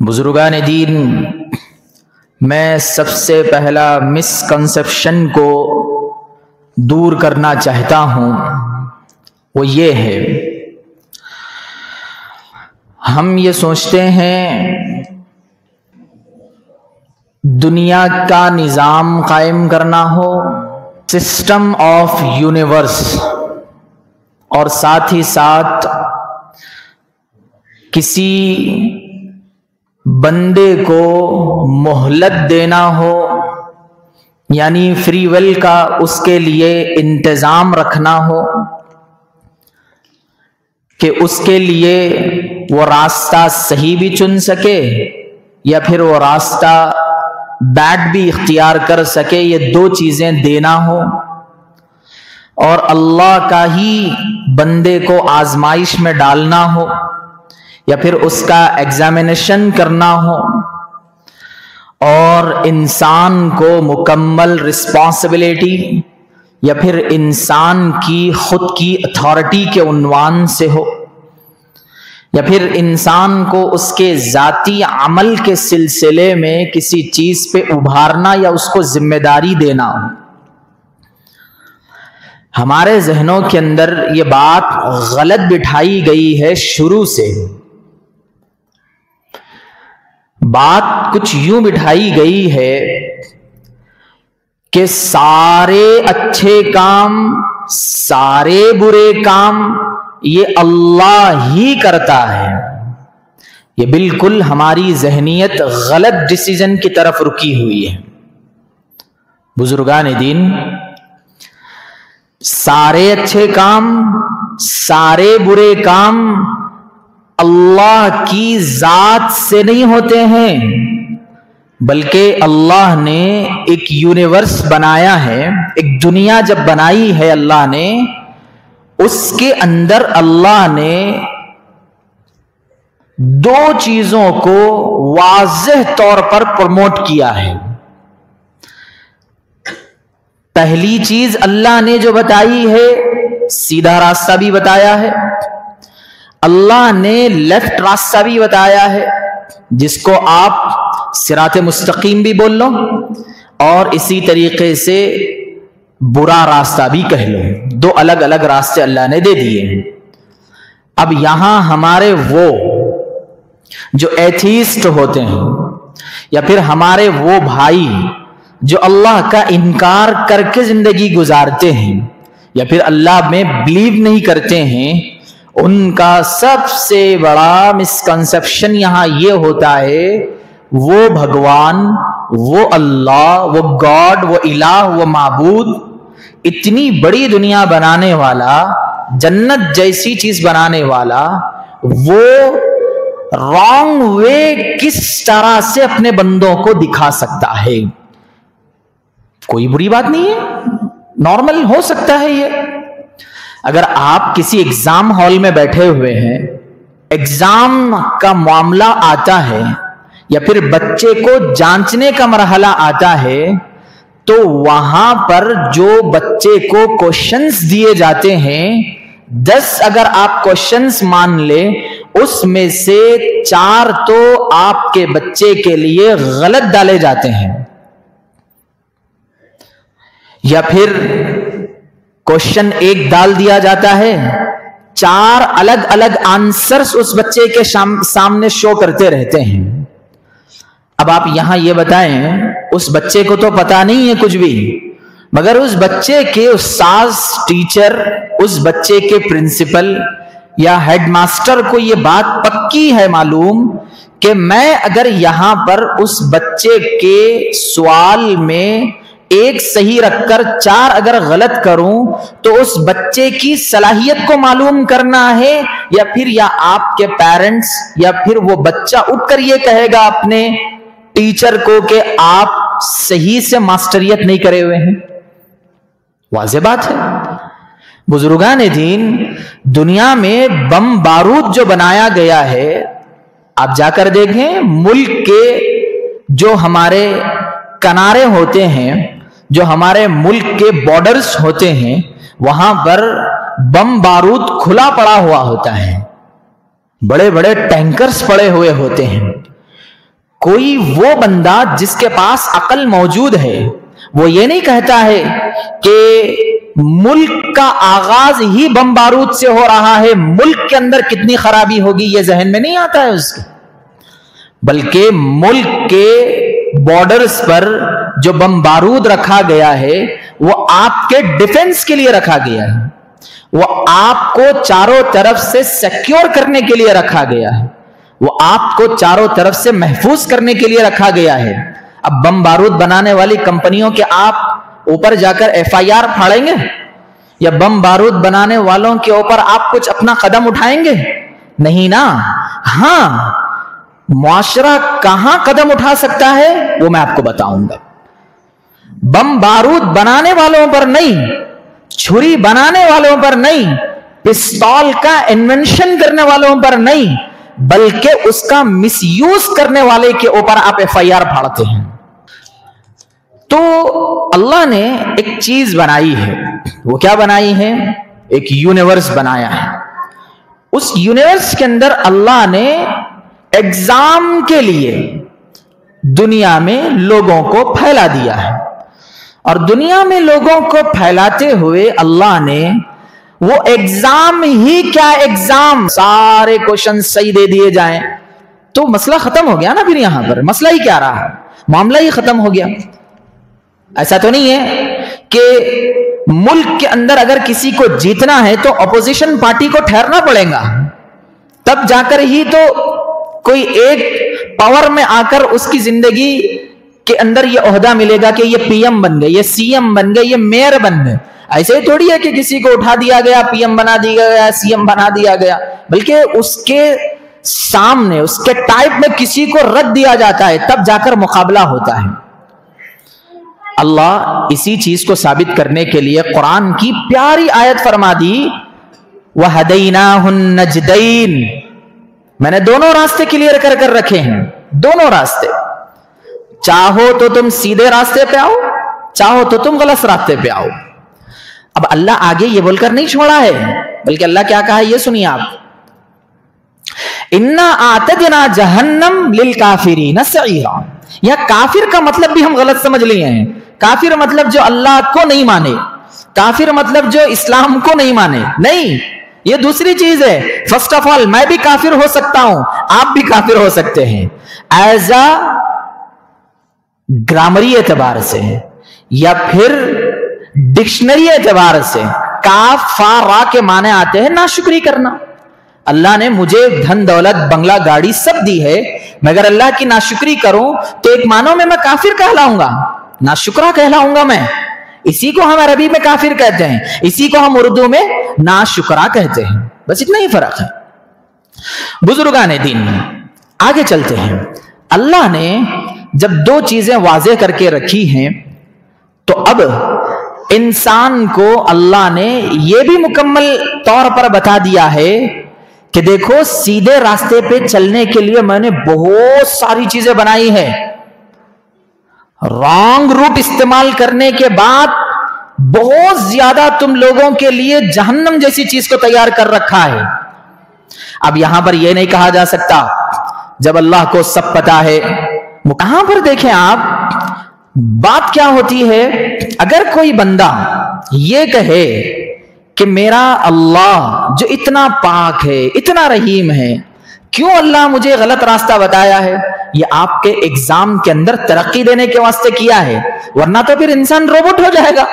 بزرگان دین، میں سب سے پہلا مسکنسیپشن کو دور کرنا چاہتا ہوں، وہ یہ ہے، ہم یہ سوچتے ہیں دنیا کا نظام قائم کرنا ہو، سسٹم آف یونیورس، اور ساتھ ہی ساتھ کسی بندے کو مہلت دینا ہو، یعنی فری ول کا اس کے لیے انتظام رکھنا ہو کہ اس کے لیے وہ راستہ صحیح بھی چن سکے یا پھر وہ راستہ بیڈ بھی اختیار کر سکے، یہ دو چیزیں دینا ہو، اور اللہ کا ہی بندے کو آزمائش میں ڈالنا ہو یا پھر اس کا ایگزامینیشن کرنا ہو، اور انسان کو مکمل رسپانسبلٹی یا پھر انسان کی خود کی اتھارٹی کے عنوان سے ہو، یا پھر انسان کو اس کے ذاتی عمل کے سلسلے میں کسی چیز پہ ابھارنا یا اس کو ذمہ داری دینا ہو۔ ہمارے ذہنوں کے اندر یہ بات غلط بٹھائی گئی ہے شروع سے۔ بات کچھ یوں بٹھائی گئی ہے کہ سارے اچھے کام، سارے برے کام یہ اللہ ہی کرتا ہے۔ یہ بالکل ہماری ذہنیت غلط ڈیسیژن کی طرف رکی ہوئی ہے۔ بزرگان دین، سارے اچھے کام، سارے برے کام اللہ کی ذات سے نہیں ہوتے ہیں، بلکہ اللہ نے ایک یونیورس بنایا ہے، ایک دنیا جب بنائی ہے اللہ نے، اس کے اندر اللہ نے دو چیزوں کو واضح طور پر پروموٹ کیا ہے۔ پہلی چیز اللہ نے جو بتائی ہے، سیدھا راستہ بھی بتایا ہے، اللہ نے لیفٹ راستہ بھی بتایا ہے، جس کو آپ صراط مستقیم بھی بول لو اور اسی طریقے سے برا راستہ بھی کہہ لو، دو الگ الگ راستے اللہ نے دے دیے۔ اب یہاں ہمارے وہ جو ایتھیسٹ ہوتے ہیں یا پھر ہمارے وہ بھائی جو اللہ کا انکار کر کے زندگی گزارتے ہیں یا پھر اللہ میں بلیو نہیں کرتے ہیں، ان کا سب سے بڑا مسکنسیپشن یہاں یہ ہوتا ہے وہ بھگوان، وہ اللہ، وہ گاڈ، وہ الہ، وہ معبود، اتنی بڑی دنیا بنانے والا، جنت جیسی چیز بنانے والا، وہ رانگ وے کس طرح سے اپنے بندوں کو دکھا سکتا ہے؟ کوئی بری بات نہیں ہے، نارمل ہو سکتا ہے یہ۔ اگر آپ کسی ایگزام ہال میں بیٹھے ہوئے ہیں، ایگزام کا معاملہ آتا ہے یا پھر بچے کو جانچنے کا مرحلہ آتا ہے، تو وہاں پر جو بچے کو کوشچنز دیے جاتے ہیں، 10 اگر آپ کوشچنز مان لیں، اس میں سے 4 تو آپ کے بچے کے لیے غلط ڈالے جاتے ہیں، یا پھر کوشچن 1 ڈال دیا جاتا ہے، 4 الگ الگ آنسرز اس بچے کے سامنے شو کرتے رہتے ہیں۔ اب آپ یہاں یہ بتائیں، اس بچے کو تو پتا نہیں ہے کچھ بھی، مگر اس بچے کے استاذ، ٹیچر، اس بچے کے پرنسپل یا ہیڈ ماسٹر کو یہ بات پکی ہے معلوم کہ میں اگر یہاں پر اس بچے کے سوال میں 1 صحیح رکھ کر 4 اگر غلط کروں تو اس بچے کی صلاحیت کو معلوم کرنا ہے، یا پھر یا آپ کے پیرنٹس یا پھر وہ بچہ اٹھ کر یہ کہے گا اپنے ٹیچر کو کہ آپ صحیح سے ماسٹریت نہیں کرے ہوئے ہیں؟ واضح بات ہے۔ بزرگان دین، دنیا میں بم بارود جو بنایا گیا ہے، آپ جا کر دیکھیں، ملک کے جو ہمارے کنارے ہوتے ہیں، جو ہمارے ملک کے بارڈرز ہوتے ہیں، وہاں پر بم بارود کھلا پڑا ہوا ہوتا ہے، بڑے بڑے ٹینکرز پڑے ہوئے ہوتے ہیں، کوئی وہ بندہ جس کے پاس عقل موجود ہے وہ یہ نہیں کہتا ہے کہ ملک کا آغاز ہی بم بارود سے ہو رہا ہے، ملک کے اندر کتنی خرابی ہوگی یہ ذہن میں نہیں آتا ہے اس کے، بلکہ ملک کے بارڈرز پر جو بم بارود رکھا گیا ہے وہ آپ کے ڈیفنس کے لیے رکھا گیا ہے، وہ آپ کو چاروں طرف سے سیکیور کرنے کے لیے رکھا گیا ہے، وہ آپ کو چاروں طرف سے محفوظ کرنے کے لیے رکھا گیا ہے۔ اب بم بارود بنانے والی کمپنیوں کے آپ اوپر جا کر ایف آئی آر پھاڑیں گے، یا بم بارود بنانے والوں کے اوپر آپ کچھ اپنا قدم اٹھائیں گے؟ نہیں نا۔ ہاں، معاشرہ کہاں قدم اٹھا سکتا ہے وہ میں آپ کو بتاؤں گا۔ بم بارود بنانے والوں پر نہیں، چھری بنانے والوں پر نہیں، پستول کا انوینشن کرنے والوں پر نہیں، بلکہ اس کا مس یوز کرنے والے کے اوپر آپ ایف آئی آر پھاڑتے ہیں۔ تو اللہ نے ایک چیز بنائی ہے، وہ کیا بنائی ہے؟ ایک یونیورس بنایا ہے۔ اس یونیورس کے اندر اللہ نے ایگزام کے لیے دنیا میں لوگوں کو پھیلا دیا ہے، اور دنیا میں لوگوں کو پھیلاتے ہوئے اللہ نے وہ ایگزام ہی کیا ایگزام، سارے کوشچن صحیح دے دیے جائیں تو مسئلہ ختم ہو گیا نا۔ پھر یہاں پر مسئلہ ہی کیا رہا، معاملہ ہی ختم ہو گیا۔ ایسا تو نہیں ہے کہ ملک کے اندر اگر کسی کو جیتنا ہے تو اپوزیشن پارٹی کو ٹھہرنا پڑے گا، تب جا کر ہی تو کوئی ایک پاور میں آ کر اس کی زندگی کے اندر یہ عہدہ ملے گا کہ یہ پی ایم بن گئے، یہ سی ایم بن گئے، یہ میئر بن گئے۔ ایسے ہی تھوڑی ہے کہ کسی کو اٹھا دیا گیا، پی ایم بنا دیا گیا، سی ایم بنا دیا گیا، بلکہ اس کے سامنے اس کے ٹائپ میں کسی کو رکھ دیا جاتا ہے، تب جا کر مقابلہ ہوتا ہے۔ اللہ اسی چیز کو ثابت کرنے کے لیے قرآن کی پیاری آیت فرما دی، وَهَدَيْنَاهُ النَّجْدَيْنِ، میں نے دونوں راستے کلیئر کر کر رکھے ہیں، دونوں راستے۔ چاہو تو تم سیدھے راستے پہ آؤ، چاہو تو تم غلط راستے پہ آؤ۔ اب اللہ آگے یہ بول کر نہیں چھوڑا ہے، بلکہ اللہ کیا کہا ہے یہ سنیے آپ، اِنَّا أَعْتَدْنَا جَهَنَّمْ لِلْكَافِرِينَ سَعِيرًا۔ یا کافر کا مطلب بھی ہم غلط سمجھ لیے ہیں، کافر مطلب جو اللہ کو نہیں مانے، کافر مطلب جو اسلام کو نہیں مانے، نہیں، یہ دوسری چیز ہے۔ فرسٹ آف آل میں بھی کافر ہو سکتا ہوں، آپ بھی کافر ہو سکتے ہیں، ایز اے گرامری اعتبار سے یا پھر ڈکشنری اعتبار سے۔ کاف فا را کے معنی آتے ہیں ناشکری کرنا۔ اللہ نے مجھے دھن دولت بنگلہ گاڑی سب دی ہے، مگر اللہ کی ناشکری کروں تو ایک معنوں میں کافر کہلاؤں گا، ناشکرا کہلاؤں گا میں۔ اسی کو ہم عربی میں کافر کہتے ہیں، اسی کو ہم اردو میں ناشکرا کہتے ہیں، بس اتنا ہی فرق ہے۔ بزرگان دین آگے چلتے ہیں۔ اللہ نے جب دو چیزیں واضح کر کے رکھی ہیں تو اب انسان کو اللہ نے یہ بھی مکمل طور پر بتا دیا ہے کہ دیکھو سیدھے راستے پہ چلنے کے لیے میں نے بہت ساری چیزیں بنائی ہیں، رانگ روٹ استعمال کرنے کے بعد بہت زیادہ تم لوگوں کے لیے جہنم جیسی چیز کو تیار کر رکھا ہے۔ اب یہاں پر یہ نہیں کہا جا سکتا جب اللہ کو سب پتا ہے۔ کہاں پر دیکھیں آپ بات کیا ہوتی ہے، اگر کوئی بندہ یہ کہے کہ میرا اللہ جو اتنا پاک ہے، اتنا رحیم ہے، کیوں اللہ مجھے غلط راستہ بتایا ہے؟ یہ آپ کے ایگزام کے اندر ترقی دینے کے واسطے کیا ہے، ورنہ تو پھر انسان روبوٹ ہو جائے گا،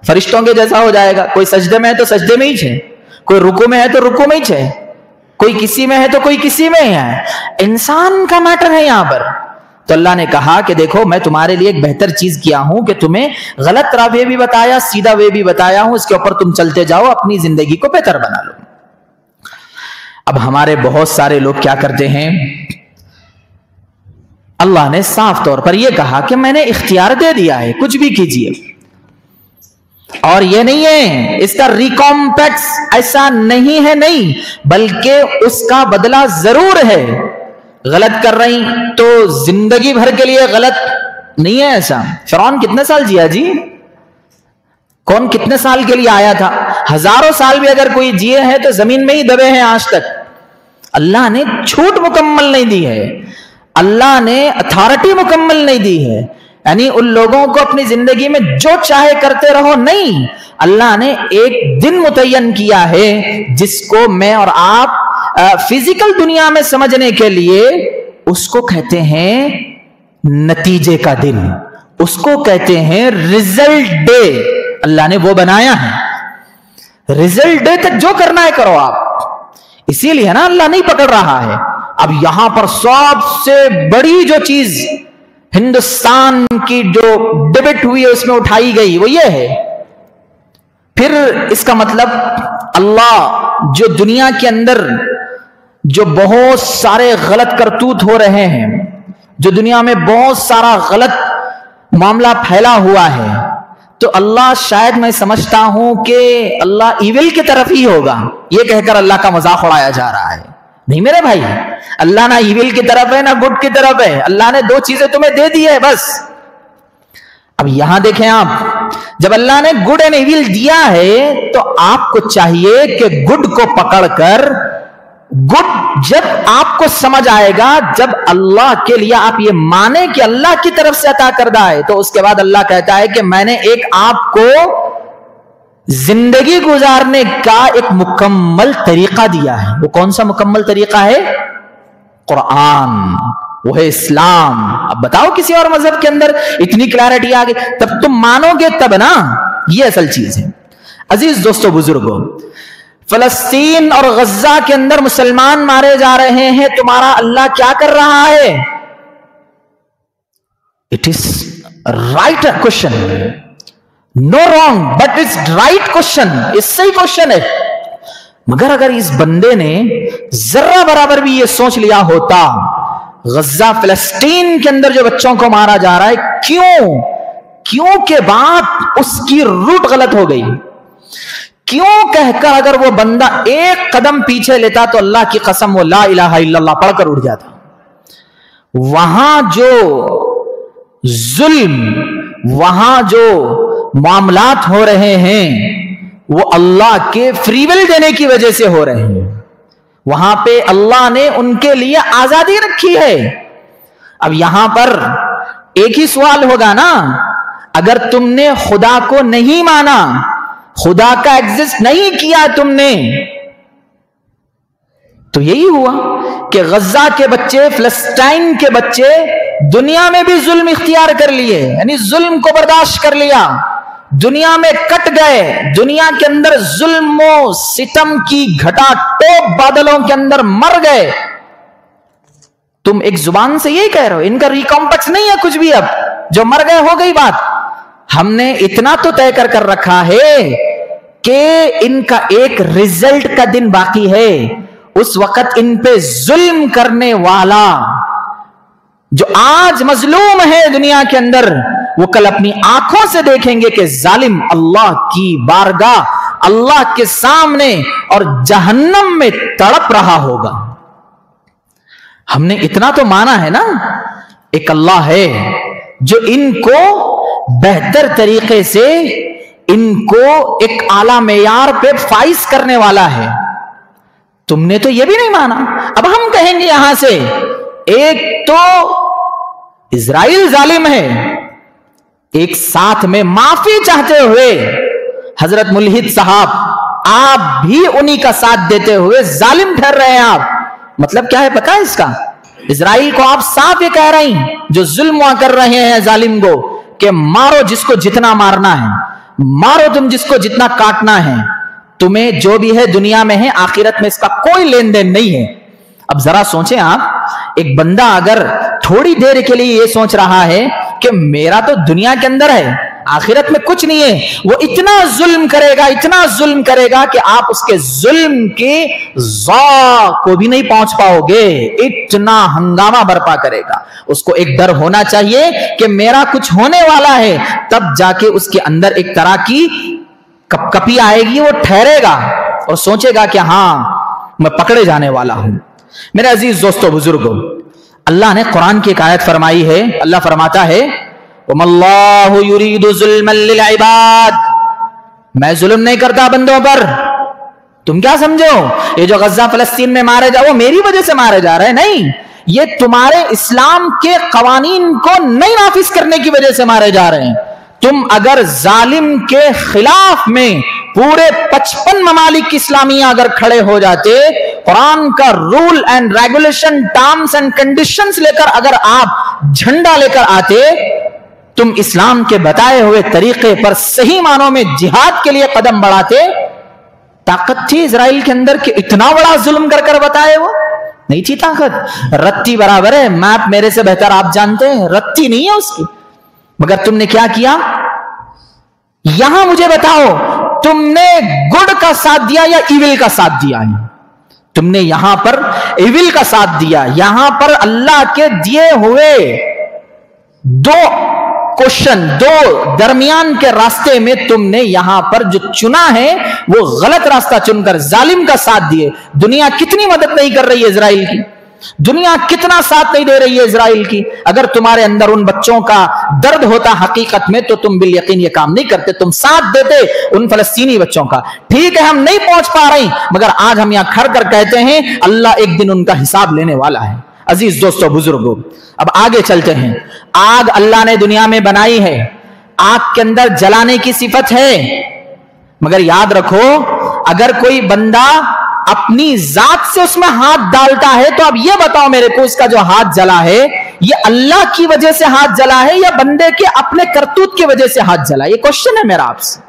فرشتوں کے جیسا ہو جائے گا۔ کوئی سجدے میں ہے تو سجدے میں ہی ہے، کوئی رکوع میں ہے تو رکوع میں ہی ہے، کوئی کسی میں ہے تو کوئی کسی میں ہے۔ انسان کا میٹر ہے یہاں پر۔ تو اللہ نے کہا کہ دیکھو میں تمہارے لیے ایک بہتر چیز کیا ہوں کہ تمہیں غلط راہ بھی بتایا، سیدھا وے بھی بتایا ہوں، اس کے اوپر تم چلتے جاؤ، اپنی زندگی کو بہتر بنا لو۔ اب ہمارے بہت سارے لوگ کیا کرتے ہیں، اللہ نے صاف طور پر یہ کہا کہ میں نے اختیار دے دیا ہے، کچھ بھی کیجئے، اور یہ نہیں ہے اس کا ریکمپینس، ایسا نہیں ہے، نہیں، بلکہ اس کا بدلہ ضرور ہے۔ غلط کر رہی تو زندگی بھر کے لیے غلط نہیں ہے ایسا۔ فرعون کتنے سال جیا جی؟ کون کتنے سال کے لیے آیا تھا؟ ہزاروں سال بھی اگر کوئی جیے ہیں تو زمین میں ہی دبے ہیں آج تک۔ اللہ نے چھوٹ مکمل نہیں دی ہے۔ اللہ نے اتھارٹی مکمل نہیں دی ہے، یعنی ان لوگوں کو اپنی زندگی میں جو چاہے کرتے رہو، نہیں، اللہ نے ایک دن متعین کیا ہے جس کو میں اور آپ فزیکل دنیا میں سمجھنے کے لیے اس کو کہتے ہیں نتیجے کا دن، اس کو کہتے ہیں ریزلٹ ڈے۔ اللہ نے وہ بنایا ہے، ریزلٹ ڈے تک جو کرنا ہے کرو آپ، اسی لیے نا اللہ نہیں پکڑ رہا ہے۔ اب یہاں پر سب سے بڑی جو چیز ہندوستان کی جو ڈبیٹ ہوئی ہے اس میں اٹھائی گئی وہ یہ ہے، پھر اس کا مطلب اللہ جو دنیا کے اندر جو بہت سارے غلط کرتوت ہو رہے ہیں، جو دنیا میں بہت سارا غلط معاملہ پھیلا ہوا ہے، تو اللہ شاید میں سمجھتا ہوں کہ اللہ ایول کی طرف ہی ہوگا، یہ کہہ کر اللہ کا مذاق اڑایا جا رہا ہے۔ نہیں میرے بھائی، اللہ نہ ایول کی طرف ہے نہ گڈ کی طرف ہے، اللہ نے دو چیزیں تمہیں دے دی ہے بس۔ اب یہاں دیکھیں آپ، جب اللہ نے گڈ اینڈ ایول دیا ہے تو آپ کو چاہیے کہ گڈ کو پکڑ کر، گڈ جب آپ کو سمجھ آئے گا، جب اللہ کے لیے آپ یہ مانیں کہ اللہ کی طرف سے عطا کردہ ہے، تو اس کے بعد اللہ کہتا ہے کہ میں نے ایک آپ کو زندگی گزارنے کا ایک مکمل طریقہ دیا ہے۔ وہ کون سا مکمل طریقہ ہے؟ قرآن، وہ ہے اسلام۔ اب بتاؤ کسی اور مذہب کے اندر اتنی کلیئرٹی آ گئی، تب تم مانو گے تب نا، یہ اصل چیز ہے۔ عزیز دوستو بزرگوں، فلسطین اور غزہ کے اندر مسلمان مارے جا رہے ہیں، تمہارا اللہ کیا کر رہا ہے؟ It is right question, no wrong, but it's right question, اس صحیح کوشچن ہے۔ مگر اگر اس بندے نے ذرہ برابر بھی یہ سوچ لیا ہوتا، غزہ فلسطین کے اندر جو بچوں کو مارا جا رہا ہے، کیوں کے بعد اس کی روٹ غلط ہو گئی، کیوں کہہ کر اگر وہ بندہ ایک قدم پیچھے لیتا تو اللہ کی قسم وہ لا الہ الا اللہ پڑھ کر اٹھ جاتا۔ وہاں جو ظلم، وہاں جو معاملات ہو رہے ہیں وہ اللہ کے فری ول دینے کی وجہ سے ہو رہے ہیں، وہاں پہ اللہ نے ان کے لیے آزادی رکھی ہے۔ اب یہاں پر ایک ہی سوال ہوگا نا، اگر تم نے خدا کو نہیں مانا، خدا کا ایگزسٹ نہیں کیا تم نے، تو یہی ہوا کہ غزہ کے بچے، فلسطین کے بچے دنیا میں بھی ظلم اختیار کر لیے، یعنی ظلم کو برداشت کر لیا، دنیا میں کٹ گئے، دنیا کے اندر ظلم و ستم کی گھٹا ٹوپ بادلوں کے اندر مر گئے۔ تم ایک زبان سے یہی کہہ رہے ہو، ان کا ریکمپیکس نہیں ہے کچھ بھی، اب جو مر گئے ہو گئی بات۔ ہم نے اتنا تو طے کر رکھا ہے کہ ان کا ایک رزلٹ کا دن باقی ہے، اس وقت ان پہ ظلم کرنے والا جو آج مظلوم ہے دنیا کے اندر، وہ کل اپنی آنکھوں سے دیکھیں گے کہ ظالم اللہ کی بارگاہ، اللہ کے سامنے اور جہنم میں تڑپ رہا ہوگا۔ ہم نے اتنا تو مانا ہے نا، ایک اللہ ہے جو ان کو بہتر طریقے سے، ان کو ایک اعلیٰ معیار پہ فائز کرنے والا ہے۔ تم نے تو یہ بھی نہیں مانا۔ اب ہم کہیں گے یہاں سے، ایک تو اسرائیل ظالم ہے، ایک ساتھ میں معافی چاہتے ہوئے حضرت ملحد صاحب آپ بھی انہی کا ساتھ دیتے ہوئے ظالم ٹھہر رہے ہیں۔ آپ مطلب کیا ہے پتہ ہے اس کا؟ اسرائیل کو آپ صاف یہ کہہ رہی ہیں، جو ظلم وہاں کر رہے ہیں ظالم کو، کہ مارو جس کو جتنا مارنا ہے، مارو تم جس کو جتنا کاٹنا ہے، تمہیں جو بھی ہے دنیا میں ہے، آخرت میں اس کا کوئی لین دین نہیں ہے۔ اب ذرا سوچیں آپ، ایک بندہ اگر تھوڑی دیر کے لیے یہ سوچ رہا ہے کہ میرا تو دنیا کے اندر ہے، آخرت میں کچھ نہیں ہے، وہ اتنا ظلم کرے گا، اتنا ظلم کرے گا کہ آپ اس کے ظلم کے ذوق کو بھی نہیں پہنچ پاؤ گے، اتنا ہنگامہ برپا کرے گا۔ اس کو ایک ڈر ہونا چاہیے کہ میرا کچھ ہونے والا ہے، تب جا کے اس کے اندر ایک طرح کی کپ کپی آئے گی، وہ ٹھہرے گا اور سوچے گا کہ ہاں میں پکڑے جانے والا ہوں۔ میرے عزیز دوستو بزرگوں، اللہ نے قرآن کی ایک آیت فرمائی ہے، اللہ فرماتا ہے وَمَا اللَّهُ يُرِيدُ ظُلْمًا لِلْعِبَادِ، میں ظلم نہیں کرتا بندوں پر۔ تم کیا سمجھو یہ جو غزہ فلسطین میں مارے جا وہ میری وجہ سے مارے جا رہے ہیں؟ نہیں، یہ تمہارے اسلام کے قوانین کو نہیں نافذ کرنے کی وجہ سے مارے جا رہے ہیں. تم اگر ظالم کے خلاف میں پورے 55 ممالک اسلامیہ اگر کھڑے ہو جاتے, قرآن کا rule and regulation, terms and conditions لے کر اگر آپ جھنڈا لے کر آتے, تم اسلام کے بتائے ہوئے طریقے پر صحیح معنوں میں جہاد کے لیے قدم بڑھاتے, طاقت تھی اسرائیل کے اندر کہ اتنا بڑا ظلم کر کر بتائے؟ وہ نہیں تھی طاقت. رتی برابر ہے, میپ میرے سے بہتر آپ جانتے ہیں, رتی نہیں ہے اس کی. مگر تم نے کیا کیا؟ یہاں مجھے بتاؤ, تم نے گڈ کا ساتھ دیا یا ایول کا ساتھ دیا ہے؟ تم نے یہاں پر ایول کا ساتھ دیا. یہاں پر اللہ کے دیے ہوئے دو کوشچن, دو درمیان کے راستے میں تم نے یہاں پر جو چنا ہے وہ غلط راستہ چن کر ظالم کا ساتھ دیے. دنیا کتنی مدد نہیں کر رہی ہے اسرائیل کی, دنیا کتنا ساتھ نہیں دے رہی ہے اسرائیل کی. اگر تمہارے اندر ان بچوں کا درد ہوتا حقیقت میں تو تم بالیقین یہ کام نہیں کرتے, تم ساتھ دیتے ان فلسطینی بچوں کا. ٹھیک ہے ہم نہیں پہنچ پا رہے, مگر آج ہم یہاں کھڑ کر کہتے ہیں اللہ ایک دن ان کا حساب لینے والا ہے. عزیز دوستو بزرگوں, اب آگے چلتے ہیں. آگ اللہ نے دنیا میں بنائی ہے, آگ کے اندر جلانے کی صفت ہے, مگر یاد رکھو اگر کوئی بندہ اپنی ذات سے اس میں ہاتھ ڈالتا ہے تو اب یہ بتاؤ میرے کو, اس کا جو ہاتھ جلا ہے یہ اللہ کی وجہ سے ہاتھ جلا ہے یا بندے کے اپنے کرتوت کی وجہ سے ہاتھ جلا؟ یہ کوشچن ہے میرا آپ سے.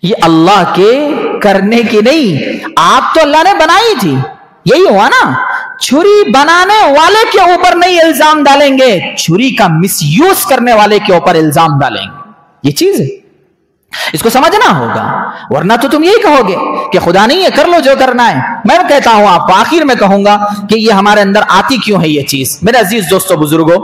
یہ اللہ کے کرنے کی نہیں, آگ تو اللہ نے بنائی تھی. یہی ہوا نا, چھری بنانے والے کے اوپر نہیں الزام ڈالیں گے, چھری کا مس یوز کرنے والے کے اوپر الزام ڈالیں گے. یہ چیز ہے, اس کو سمجھنا ہوگا, ورنہ تو تم یہی کہو گے کہ خدا نہیں ہے, کر لو جو کرنا ہے. میں کہتا ہوں آپ کو, آخر میں کہوں گا کہ یہ ہمارے اندر آتی کیوں ہے یہ چیز. میرے عزیز دوستو بزرگوں,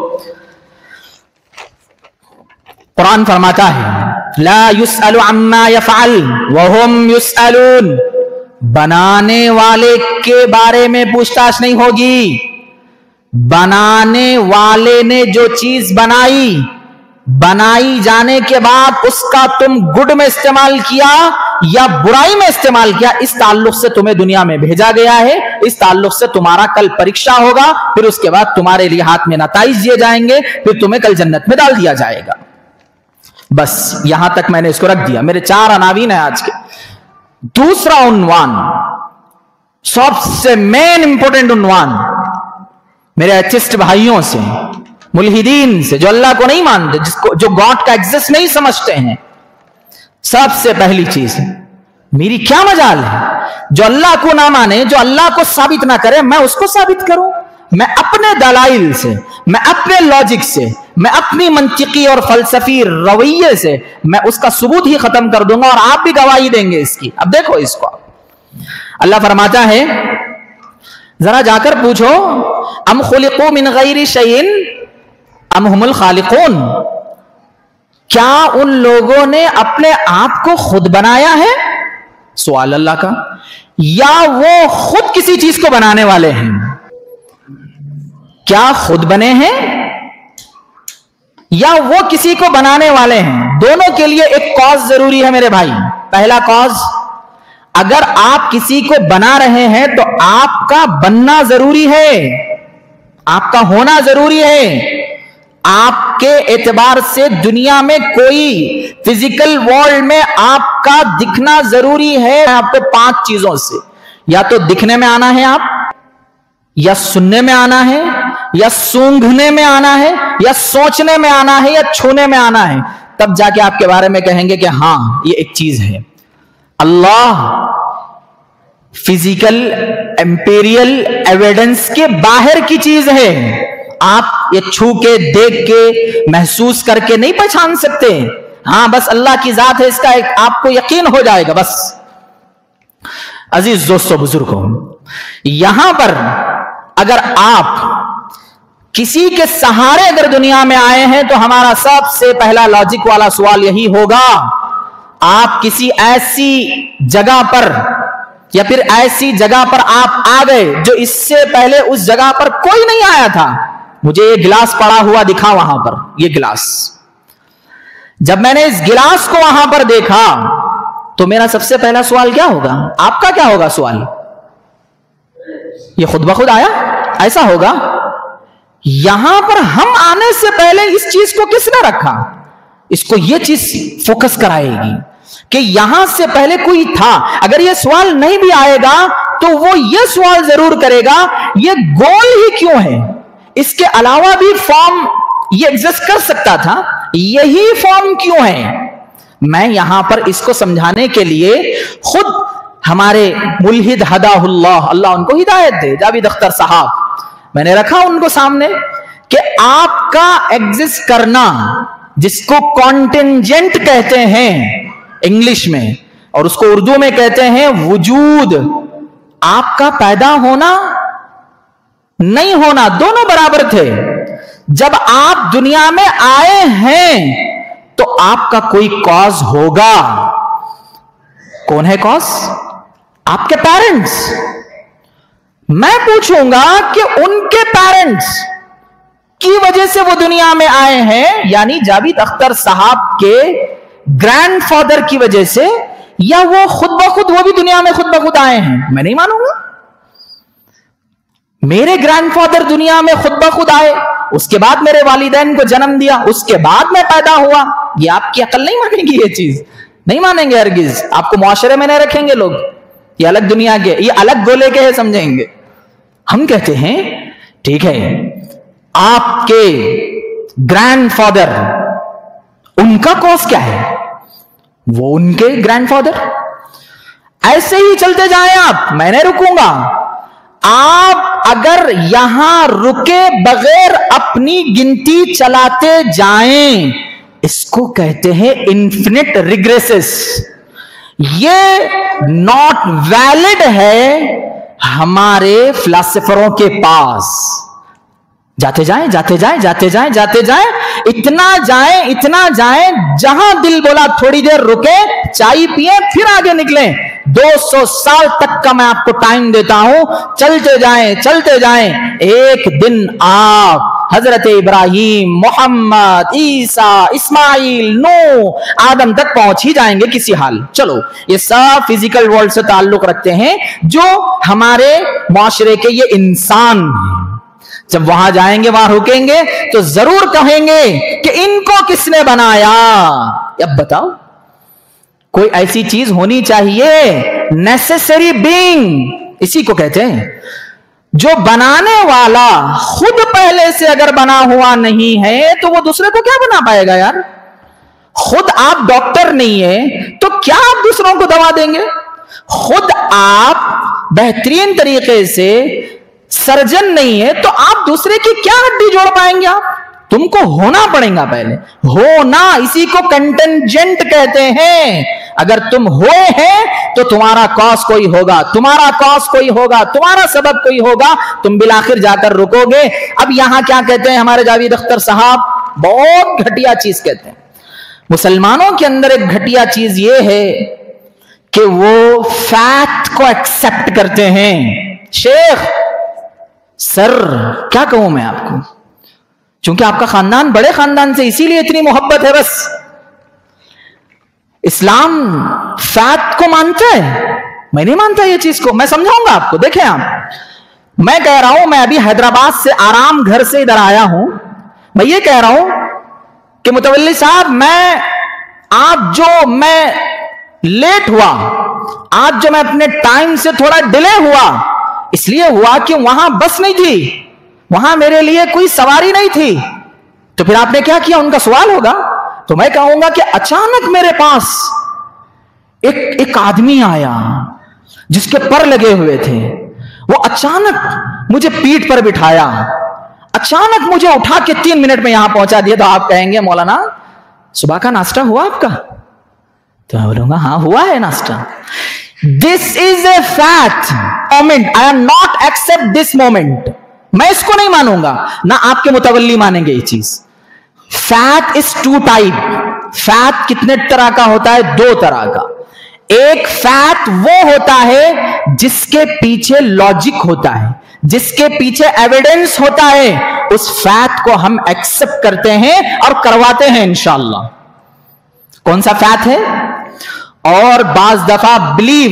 قرآن فرماتا ہے لا يسأل عما يفعل وهم يسألون, بنانے والے کے بارے میں پوچھ تاچھ نہیں ہوگی. بنانے والے نے جو چیز بنائی, بنائی جانے کے بعد اس کا تم گڈ میں استعمال کیا یا برائی میں استعمال کیا, اس تعلق سے تمہیں دنیا میں بھیجا گیا ہے. اس تعلق سے تمہارا کل پریکشا ہوگا, پھر اس کے بعد تمہارے لیے ہاتھ میں نتائج دیے جائیں گے, پھر تمہیں کل جنت میں ڈال دیا جائے گا. بس یہاں تک میں نے اس کو رکھ دیا. میرے 4 عناوین ہیں آج کے. دوسرا عنوان, سب سے مین امپورٹنٹ عنوان میرے ایتھسٹ بھائیوں سے, ملحدین سے, جو اللہ کو نہیں مانتے, جس کو جو گاڈ کا ایگزسٹ نہیں سمجھتے ہیں. سب سے پہلی چیز ہے, میری کیا مجال ہے جو اللہ کو نہ مانے, جو اللہ کو ثابت نہ کرے, میں اس کو ثابت کروں. میں اپنے دلائل سے, میں اپنے لاجک سے, میں اپنی منطقی اور فلسفی رویے سے میں اس کا ثبوت ہی ختم کر دوں گا, اور آپ بھی گواہی دیں گے اس کی. اب دیکھو اس کو, اللہ فرماتا ہے ذرا جا کر پوچھو ام خلقوا من غیر شیء ام هم الخالقون, کیا ان لوگوں نے اپنے آپ کو خود بنایا ہے؟ سوال اللہ کا. یا وہ خود کسی چیز کو بنانے والے ہیں؟ کیا خود بنے ہیں یا وہ کسی کو بنانے والے ہیں؟ دونوں کے لیے ایک کاز ضروری ہے میرے بھائی. پہلا کاز, اگر آپ کسی کو بنا رہے ہیں تو آپ کا بننا ضروری ہے, آپ کا ہونا ضروری ہے. آپ کے اعتبار سے دنیا میں کوئی فزیکل ورلڈ میں آپ کا دکھنا ضروری ہے. آپ کو 5 چیزوں سے, یا تو دکھنے میں آنا ہے آپ, یا سننے میں آنا ہے, یا سونگھنے میں آنا ہے, یا سوچنے میں آنا ہے, یا چھونے میں آنا ہے. تب جا کے آپ کے بارے میں کہیں گے کہ ہاں یہ ایک چیز ہے. اللہ فزیکل ایمپیریل ایویڈنس کے باہر کی چیز ہے. آپ یہ چھو کے, دیکھ کے, محسوس کر کے نہیں پہچان سکتے. ہاں بس اللہ کی ذات ہے, اس کا ایک آپ کو یقین ہو جائے گا بس. عزیز دوستو بزرگوں, یہاں پر اگر آپ کسی کے سہارے اگر دنیا میں آئے ہیں تو ہمارا سب سے پہلا لاجک والا سوال یہی ہوگا, آپ کسی ایسی جگہ پر یا پھر ایسی جگہ پر آپ آ گئے جو اس سے پہلے اس جگہ پر کوئی نہیں آیا تھا. مجھے یہ گلاس پڑا ہوا دکھا وہاں پر, یہ گلاس, جب میں نے اس گلاس کو وہاں پر دیکھا تو میرا سب سے پہلا سوال کیا ہوگا؟ آپ کا کیا ہوگا سوال؟ یہ خود بخود آیا؟ ایسا ہوگا؟ یہاں پر ہم آنے سے پہلے اس چیز کو کس نے رکھا؟ اس کو یہ چیز فوکس کرائے گی کہ یہاں سے پہلے کوئی تھا. اگر یہ سوال نہیں بھی آئے گا تو وہ یہ سوال ضرور کرے گا یہ گول ہی کیوں ہے؟ اس کے علاوہ بھی فارم یہ ایگزسٹ کر سکتا تھا, یہی فارم کیوں ہے؟ میں یہاں پر اس کو سمجھانے کے لیے خود ہمارے ملحد ہداہ اللہ, اللہ ان کو ہدایت دے, جاوید اختر صاحب, میں نے رکھا ان کو سامنے کہ آپ کا ایگزسٹ کرنا, جس کو کانٹینجنٹ کہتے ہیں انگلش میں اور اس کو اردو میں کہتے ہیں وجود, آپ کا پیدا ہونا نہیں ہونا دونوں برابر تھے. جب آپ دنیا میں آئے ہیں تو آپ کا کوئی کاز ہوگا. کون ہے کاز؟ آپ کے پیرنٹس. میں پوچھوں گا کہ ان کے پیرنٹس کی وجہ سے وہ دنیا میں آئے ہیں, یعنی جاوید اختر صاحب کے گرینڈ فادر کی وجہ سے, یا وہ خود بخود وہ بھی دنیا میں خود بخود آئے ہیں؟ میں نہیں مانوں گا. میرے گرینڈ فادر دنیا میں خود بخود آئے, اس کے بعد میرے والدین کو جنم دیا, اس کے بعد میں پیدا ہوا. یہ آپ کی عقل نہیں مانے گی, یہ چیز نہیں مانیں گے ہرگز. آپ کو معاشرے میں نہیں رکھیں گے لوگ, یہ الگ دنیا کے, یہ الگ گولے کے ہیں سمجھیں گے. ہم کہتے ہیں ٹھیک ہے, آپ کے گرینڈ فادر ان کا کاز کیا ہے؟ وہ ان کے گرینڈ فادر. ایسے ہی چلتے جائیں آپ, میں نہیں رکوں گا. آپ اگر یہاں رکے بغیر اپنی گنتی چلاتے جائیں, اس کو کہتے ہیں انفینٹ ریگریسس. یہ ناٹ ویلڈ ہے ہمارے فلاسفروں کے پاس. جاتے جائیں جاتے جائیں جاتے جائیں جاتے جائیں, اتنا جائیں جہاں دل بولا تھوڑی دیر رکے, چائے پیئیں, پھر آگے نکلیں. 200 سال تک کا میں آپ کو ٹائم دیتا ہوں, چلتے جائیں چلتے جائیں. ایک دن آپ حضرت ابراہیم, محمد, عیسیٰ, اسماعیل, نوح, آدم تک پہنچ ہی جائیں گے کسی حال. چلو یہ سب فزیکل ورلڈ سے تعلق رکھتے ہیں, جو ہمارے معاشرے کے یہ انسان ہیں. جب وہاں جائیں گے, وہاں رکیں گے تو ضرور کہیں گے کہ ان کو کس نے بنایا. اب بتاؤ, کوئی ایسی چیز ہونی چاہیے, نیسیسری بینگ اسی کو کہتے ہیں, جو بنانے والا خود پہلے سے اگر بنا ہوا نہیں ہے تو وہ دوسرے کو کیا بنا پائے گا یار؟ خود آپ ڈاکٹر نہیں ہے تو کیا آپ دوسروں کو دوا دیں گے؟ خود آپ بہترین طریقے سے سرجن نہیں ہے تو آپ دوسرے کی کیا ہڈی جوڑ پائیں گے؟ آپ تم کو ہونا پڑے گا پہلے. ہونا, اسی کو کنٹینجنٹ کہتے ہیں. اگر تم ہوئے ہیں تو تمہارا کاز کوئی ہوگا, تمہارا کاز کوئی ہوگا, تمہارا سبب کوئی ہوگا, تم بالآخر جا کر رکو گے. اب یہاں کیا کہتے ہیں ہمارے جاوید اختر صاحب؟ بہت گھٹیا چیز کہتے ہیں. مسلمانوں کے اندر ایک گھٹیا چیز یہ ہے کہ وہ فیکٹ کو ایکسپٹ کرتے ہیں. شیخ سر کیا کہوں میں آپ کو, چونکہ آپ کا خاندان بڑے خاندان سے, اسی لیے اتنی محبت ہے. بس اسلام فیکٹ کو مانتا ہے, میں نہیں مانتا یہ چیز کو. میں سمجھاؤں گا آپ کو. دیکھیں آپ, میں کہہ رہا ہوں, میں ابھی حیدرآباد سے آرام گھر سے ادھر آیا ہوں, میں یہ کہہ رہا ہوں کہ متولی صاحب, میں لیٹ ہوا, آج جو میں اپنے ٹائم سے تھوڑا ڈیلے ہوا, اس لیے ہوا کہ وہاں بس نہیں تھی, وہاں میرے لیے کوئی سواری نہیں تھی. تو پھر آپ نے کیا کیا؟ ان کا سوال ہوگا. تو میں کہوں گا کہ اچانک میرے پاس ایک آدمی آیا جس کے پر لگے ہوئے تھے, وہ اچانک مجھے پیٹھ پر بٹھایا, اچانک مجھے اٹھا کے 3 منٹ میں یہاں پہنچا دیا. تو آپ کہیں گے مولانا صبح کا ناشتہ ہوا آپ کا؟ تو میں بولوں گا ہاں ہوا ہے ناشتہ. This is a fact moment. I am not accept this moment. میں اس کو نہیں مانوں گا, نہ آپ کے متولی مانیں گے یہ چیز. Fact is 2 type. فیکٹ کتنے طرح کا ہوتا ہے؟ 2 طرح کا. ایک فیکٹ وہ ہوتا ہے جس کے پیچھے لاجک ہوتا ہے, جس کے پیچھے ایویڈنس ہوتا ہے. اس فیکٹ کو ہم ایکسپٹ کرتے ہیں اور کرواتے ہیں انشاءاللہ. کون سا فیکٹ ہے؟ اور بعض دفعہ بلیو,